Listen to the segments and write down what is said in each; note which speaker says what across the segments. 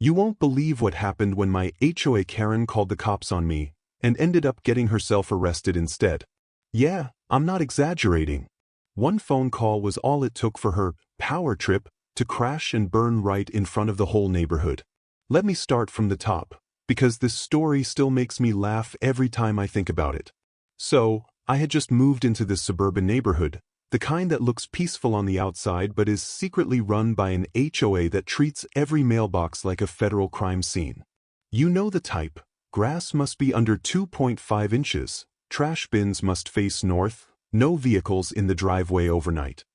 Speaker 1: You won't believe what happened when my HOA Karen called the cops on me and ended up getting herself arrested instead. Yeah, I'm not exaggerating. One phone call was all it took for her power trip to crash and burn right in front of the whole neighborhood. Let me start from the top, because this story still makes me laugh every time I think about it. So, I had just moved into this suburban neighborhood, the kind that looks peaceful on the outside but is secretly run by an HOA that treats every mailbox like a federal crime scene. You know the type. Grass must be under 2.5 inches, trash bins must face north, no vehicles in the driveway overnight.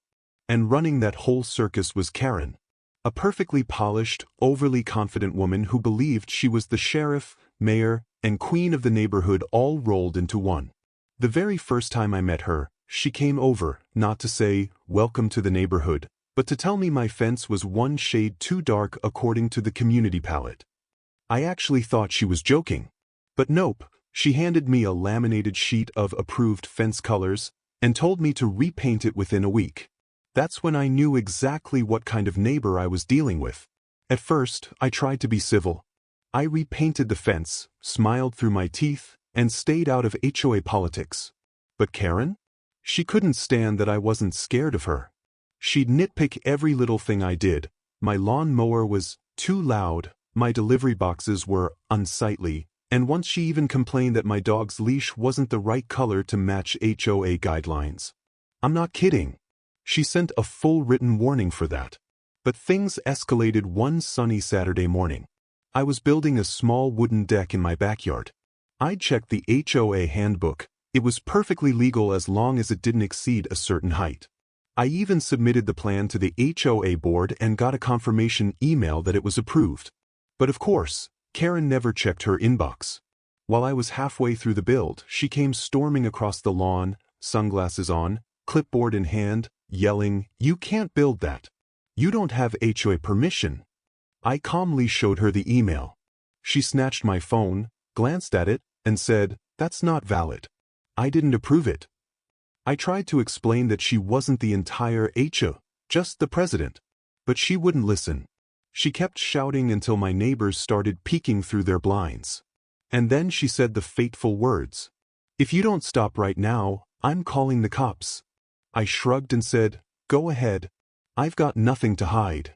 Speaker 1: And running that whole circus was Karen. A perfectly polished, overly confident woman who believed she was the sheriff, mayor, and queen of the neighborhood all rolled into one. The very first time I met her, she came over, not to say, "Welcome to the neighborhood," but to tell me my fence was one shade too dark according to the community palette. I actually thought she was joking. But nope, she handed me a laminated sheet of approved fence colors and told me to repaint it within a week. That's when I knew exactly what kind of neighbor I was dealing with. At first, I tried to be civil. I repainted the fence, smiled through my teeth, and stayed out of HOA politics. But Karen? She couldn't stand that I wasn't scared of her. She'd nitpick every little thing I did. My lawn mower was too loud, my delivery boxes were unsightly, and once she even complained that my dog's leash wasn't the right color to match HOA guidelines. I'm not kidding. She sent a full written warning for that. But things escalated one sunny Saturday morning. I was building a small wooden deck in my backyard. I'd checked the HOA handbook. It was perfectly legal as long as it didn't exceed a certain height. I even submitted the plan to the HOA board and got a confirmation email that it was approved. But of course, Karen never checked her inbox. While I was halfway through the build, she came storming across the lawn, sunglasses on, clipboard in hand, yelling, "You can't build that. You don't have HOA permission." I calmly showed her the email. She snatched my phone, glanced at it, and said, "That's not valid. I didn't approve it." I tried to explain that she wasn't the entire HOA, just the president. But she wouldn't listen. She kept shouting until my neighbors started peeking through their blinds. And then she said the fateful words, "If you don't stop right now, I'm calling the cops." I shrugged and said, "Go ahead. I've got nothing to hide."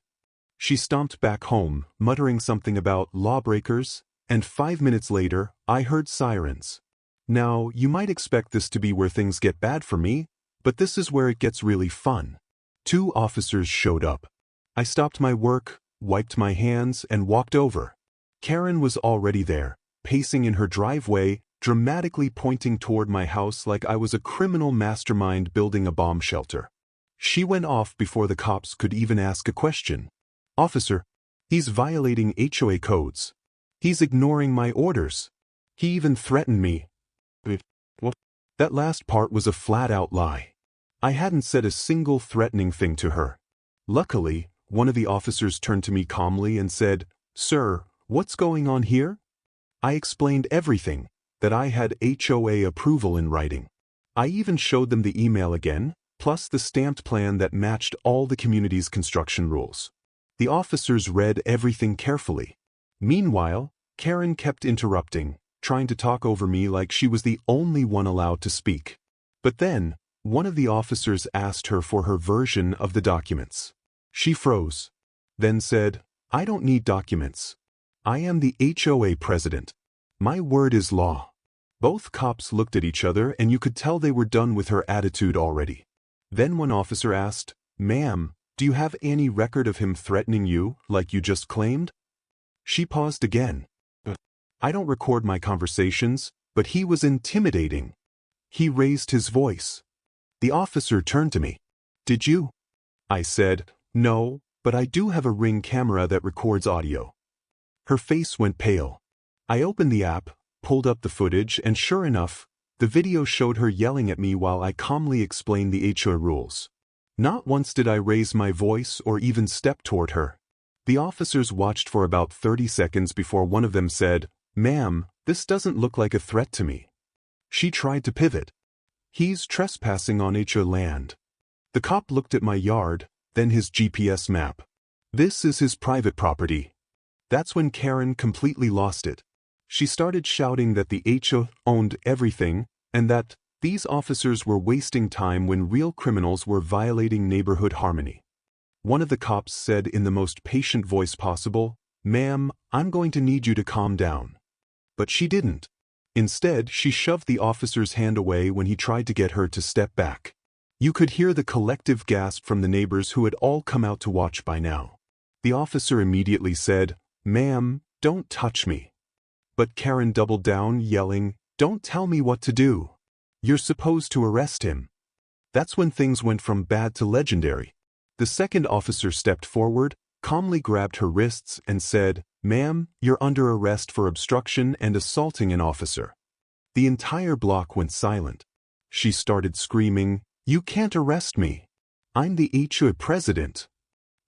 Speaker 1: She stomped back home, muttering something about lawbreakers, and 5 minutes later, I heard sirens. Now, you might expect this to be where things get bad for me, but this is where it gets really fun. 2 officers showed up. I stopped my work, wiped my hands, and walked over. Karen was already there, pacing in her driveway, dramatically pointing toward my house like I was a criminal mastermind building a bomb shelter. She went off before the cops could even ask a question. "Officer, he's violating HOA codes. He's ignoring my orders. He even threatened me." Well, that last part was a flat-out lie. I hadn't said a single threatening thing to her. Luckily, one of the officers turned to me calmly and said, "Sir, what's going on here?" I explained everything, that I had HOA approval in writing. I even showed them the email again, plus the stamped plan that matched all the community's construction rules. The officers read everything carefully. Meanwhile, Karen kept interrupting, trying to talk over me like she was the only one allowed to speak. But then, one of the officers asked her for her version of the documents. She froze, then said, "I don't need documents. I am the HOA president. My word is law." Both cops looked at each other and you could tell they were done with her attitude already. Then one officer asked, "Ma'am, do you have any record of him threatening you, like you just claimed?" She paused again. "I don't record my conversations, but he was intimidating. He raised his voice." The officer turned to me. "Did you?" I said, "No, but I do have a Ring camera that records audio." Her face went pale. I opened the app, pulled up the footage, and sure enough, the video showed her yelling at me while I calmly explained the HOA rules. Not once did I raise my voice or even step toward her. The officers watched for about 30 seconds before one of them said, "Ma'am, this doesn't look like a threat to me." She tried to pivot. "He's trespassing on HOA land." The cop looked at my yard, then his GPS map. "This is his private property." That's when Karen completely lost it. She started shouting that the HOA owned everything, and that these officers were wasting time when real criminals were violating neighborhood harmony. One of the cops said in the most patient voice possible, "Ma'am, I'm going to need you to calm down." But she didn't. Instead, she shoved the officer's hand away when he tried to get her to step back. You could hear the collective gasp from the neighbors who had all come out to watch by now. The officer immediately said, "Ma'am, don't touch me." But Karen doubled down, yelling, "Don't tell me what to do. You're supposed to arrest him." That's when things went from bad to legendary. The second officer stepped forward, calmly grabbed her wrists and said, "Ma'am, you're under arrest for obstruction and assaulting an officer." The entire block went silent. She started screaming, "You can't arrest me. I'm the HOA president,"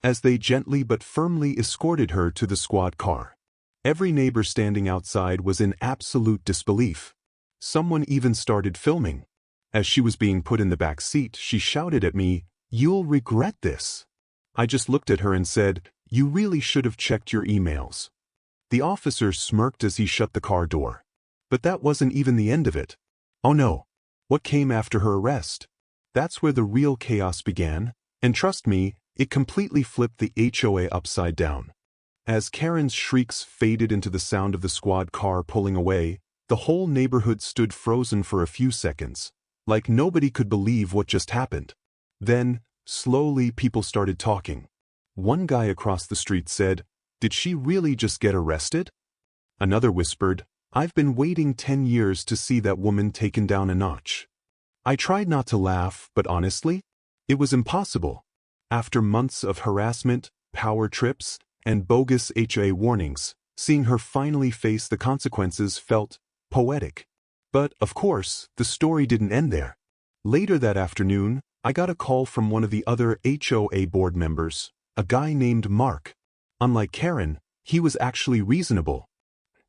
Speaker 1: as they gently but firmly escorted her to the squad car. Every neighbor standing outside was in absolute disbelief. Someone even started filming. As she was being put in the back seat, she shouted at me, "You'll regret this." I just looked at her and said, "You really should have checked your emails." The officer smirked as he shut the car door. But that wasn't even the end of it. Oh no. What came after her arrest? That's where the real chaos began, and trust me, it completely flipped the HOA upside down. As Karen's shrieks faded into the sound of the squad car pulling away, the whole neighborhood stood frozen for a few seconds, like nobody could believe what just happened. Then, slowly people started talking. One guy across the street said, "Did she really just get arrested?" Another whispered, "I've been waiting 10 years to see that woman taken down a notch." I tried not to laugh, but honestly, it was impossible. After months of harassment, power trips, and bogus HOA warnings, seeing her finally face the consequences felt poetic. But, of course, the story didn't end there. Later that afternoon, I got a call from one of the other HOA board members, a guy named Mark. Unlike Karen, he was actually reasonable.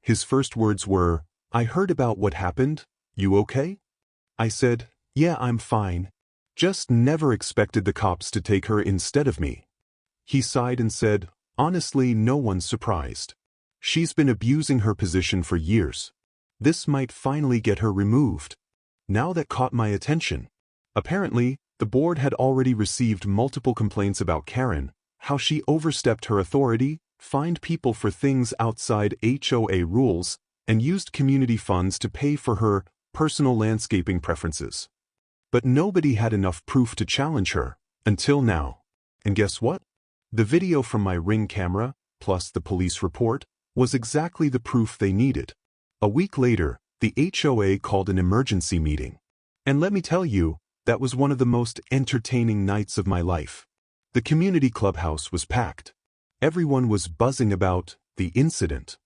Speaker 1: His first words were, "I heard about what happened. You okay?" I said, "Yeah, I'm fine. Just never expected the cops to take her instead of me." He sighed and said, "Honestly, no one's surprised. She's been abusing her position for years. This might finally get her removed." Now that caught my attention. Apparently, the board had already received multiple complaints about Karen, how she overstepped her authority, fined people for things outside HOA rules, and used community funds to pay for her personal landscaping preferences. But nobody had enough proof to challenge her, until now. And guess what? The video from my Ring camera, plus the police report, was exactly the proof they needed. A week later, the HOA called an emergency meeting. And let me tell you, that was one of the most entertaining nights of my life. The community clubhouse was packed. Everyone was buzzing about the incident.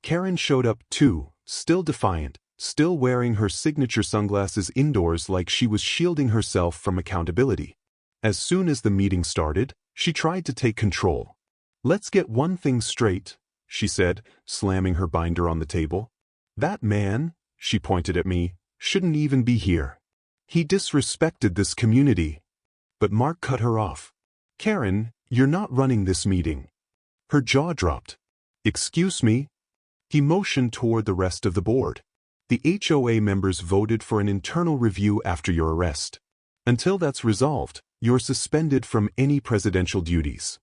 Speaker 1: Karen showed up too, still defiant, still wearing her signature sunglasses indoors like she was shielding herself from accountability. As soon as the meeting started, she tried to take control. "Let's get one thing straight," she said, slamming her binder on the table. "That man," she pointed at me, "shouldn't even be here. He disrespected this community." But Mark cut her off. "Karen, you're not running this meeting." Her jaw dropped. "Excuse me?" He motioned toward the rest of the board. "The HOA members voted for an internal review after your arrest. Until that's resolved, you're suspended from any presidential duties."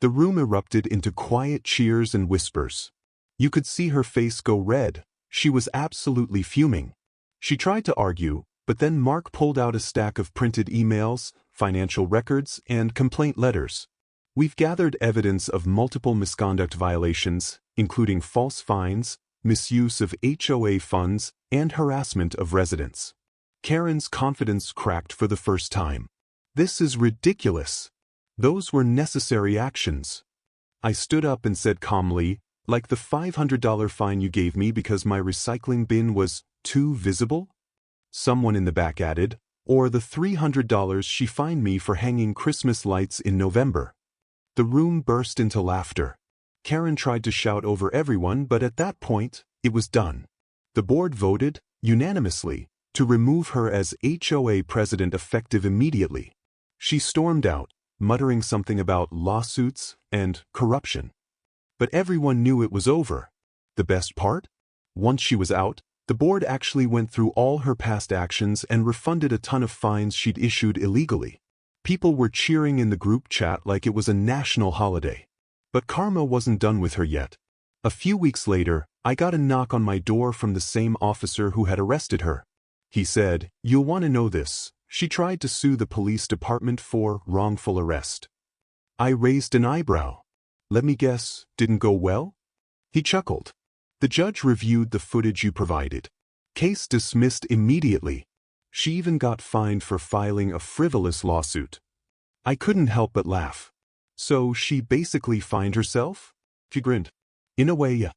Speaker 1: The room erupted into quiet cheers and whispers. You could see her face go red. She was absolutely fuming. She tried to argue, but then Mark pulled out a stack of printed emails, financial records, and complaint letters. "We've gathered evidence of multiple misconduct violations, including false fines, misuse of HOA funds, and harassment of residents." Karen's confidence cracked for the first time. "This is ridiculous. Those were necessary actions." I stood up and said calmly, "Like the $500 fine you gave me because my recycling bin was too visible?" Someone in the back added, "Or the $300 she fined me for hanging Christmas lights in November." The room burst into laughter. Karen tried to shout over everyone, but at that point, it was done. The board voted, unanimously, to remove her as HOA president effective immediately. She stormed out, muttering something about lawsuits and corruption. But everyone knew it was over. The best part? Once she was out, the board actually went through all her past actions and refunded a ton of fines she'd issued illegally. People were cheering in the group chat like it was a national holiday. But karma wasn't done with her yet. A few weeks later, I got a knock on my door from the same officer who had arrested her. He said, "You'll want to know this. She tried to sue the police department for wrongful arrest." I raised an eyebrow. "Let me guess, didn't go well?" He chuckled. "The judge reviewed the footage you provided. Case dismissed immediately. She even got fined for filing a frivolous lawsuit." I couldn't help but laugh. "So she basically fined herself?" She grinned. "In a way, yeah."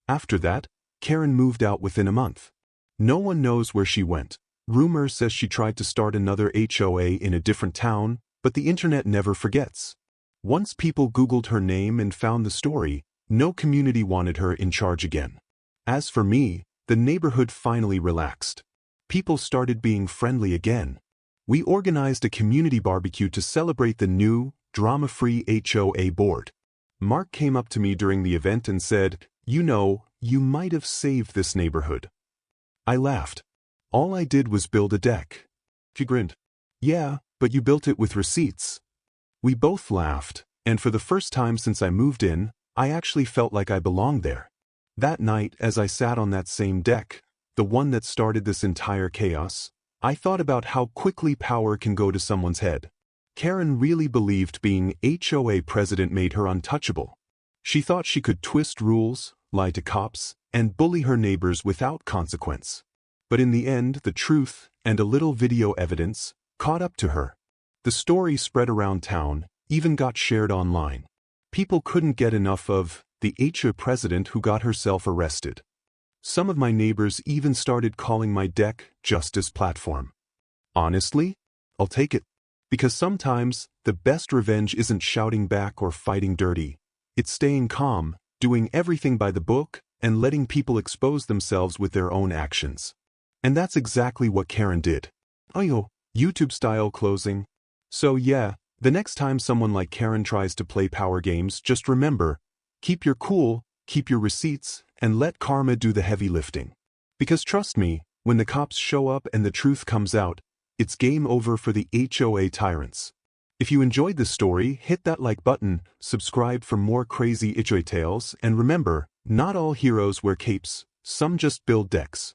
Speaker 1: After that, Karen moved out within a month. No one knows where she went. Rumor says she tried to start another HOA in a different town, but the internet never forgets. Once people Googled her name and found the story, no community wanted her in charge again. As for me, the neighborhood finally relaxed. People started being friendly again. We organized a community barbecue to celebrate the new, drama-free HOA board. Mark came up to me during the event and said, "You know, you might have saved this neighborhood." I laughed. "All I did was build a deck." She grinned. "Yeah, but you built it with receipts." We both laughed, and for the first time since I moved in, I actually felt like I belonged there. That night, as I sat on that same deck, the one that started this entire chaos, I thought about how quickly power can go to someone's head. Karen really believed being HOA president made her untouchable. She thought she could twist rules, lie to cops, and bully her neighbors without consequence. But in the end, the truth, and a little video evidence, caught up to her. The story spread around town, even got shared online. People couldn't get enough of the HOA president who got herself arrested. Some of my neighbors even started calling my deck Justice Platform. Honestly, I'll take it. Because sometimes, the best revenge isn't shouting back or fighting dirty. It's staying calm, doing everything by the book, and letting people expose themselves with their own actions. And that's exactly what Karen did. YouTube-style closing. So yeah, the next time someone like Karen tries to play power games, just remember, keep your cool, keep your receipts, and let karma do the heavy lifting. Because trust me, when the cops show up and the truth comes out, it's game over for the HOA tyrants. If you enjoyed this story, hit that like button, subscribe for more crazy HOA tales, and remember, not all heroes wear capes, some just build decks.